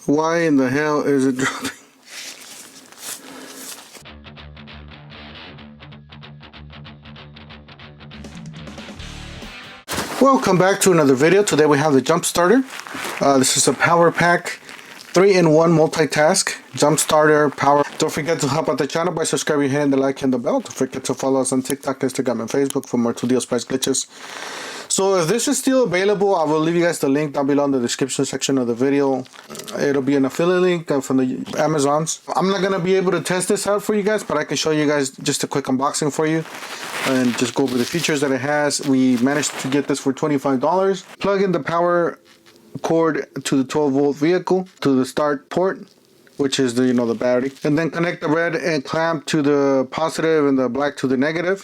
Why in the hell is it dropping? Welcome back to another video. Today we have the jump starter. This is a power pack 3-in-1 multitask jump starter power. Don't forget to help out the channel by subscribing, hitting the like and the bell. Don't forget to follow us on TikTok, Instagram, and Facebook for more deals, price glitches. So if this is still available, I will leave you guys the link down below in the description section of the video. It'll be an affiliate link from the Amazons. I'm not gonna be able to test this out for you guys, but I can show you guys just a quick unboxing for you and just go over the features that it has. We managed to get this for $25. Plug in the power cord to the 12-volt vehicle to the start port, which is the the battery, and then connect the red and clamp to the positive and the black to the negative.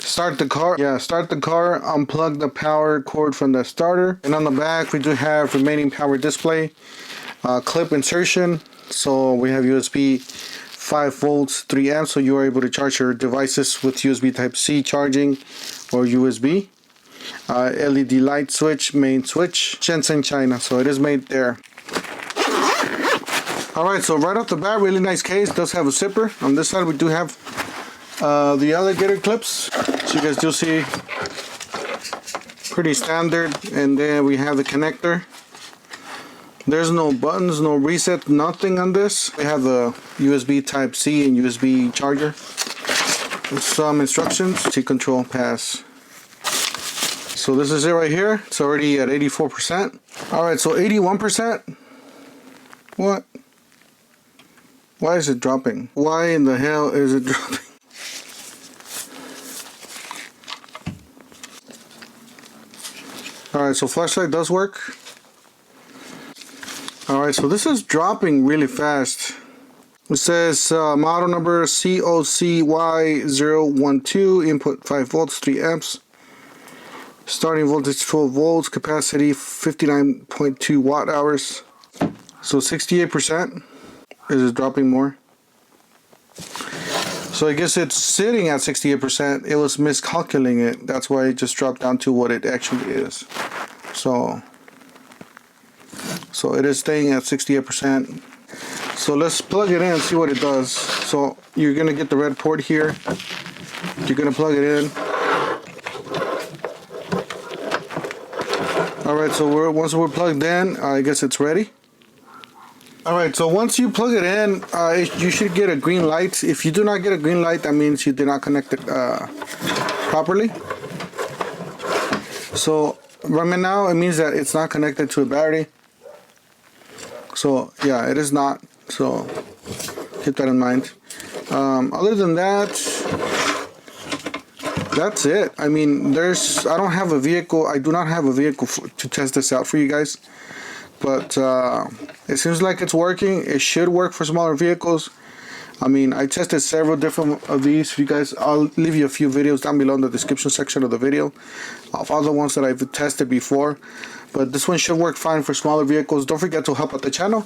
Start the car. Unplug the power cord from the starter, and on the back we do have remaining power display, clip insertion. So we have USB 5 volts 3 amps, so you are able to charge your devices with USB type C charging or USB. LED light switch, main switch, Shenzhen, China, so it is made there. Alright, so right off the bat, really nice case. Does have a zipper. On this side we do have the alligator clips, so you guys do see, pretty standard. And then we have the connector. There's no buttons, no reset, nothing on this. We have the USB type C and USB charger. Some instructions. C control pass. So this is it right here. It's already at 84%. Alright, so 81%. What? Why is it dropping? Why in the hell is it dropping? Alright, so flashlight does work. Alright, so this is dropping really fast. It says model number COCY012, input 5 volts, 3 amps. Starting voltage 12 volts, capacity 59.2 watt hours. So 68%. Is it dropping more? So I guess it's sitting at 68%. It was miscalculating it. That's why it just dropped down to what it actually is. So it is staying at 68%. So let's plug it in and see what it does. So you're gonna get the red port here. You're gonna plug it in. Alright, so once we're plugged in, I guess it's ready. Alright, so once you plug it in, you should get a green light. If you do not get a green light, that means you did not connect it properly. So right now, it means that it's not connected to a battery. So yeah, it is not. So keep that in mind. Other than that, that's it. I mean, I don't have a vehicle. I do not have a vehicle to test this out for you guys. But it seems like it's working. It should work for smaller vehicles. I mean, I tested several different of these for you guys. I'll leave you a few videos down below in the description section of the video of other ones that I've tested before. But this one should work fine for smaller vehicles. Don't forget to help out the channel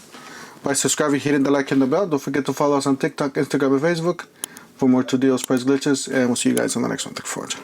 by subscribing, hitting the like and the bell. Don't forget to follow us on TikTok, Instagram, and Facebook for more deals, price glitches. And we'll see you guys on the next one. Thanks for watching.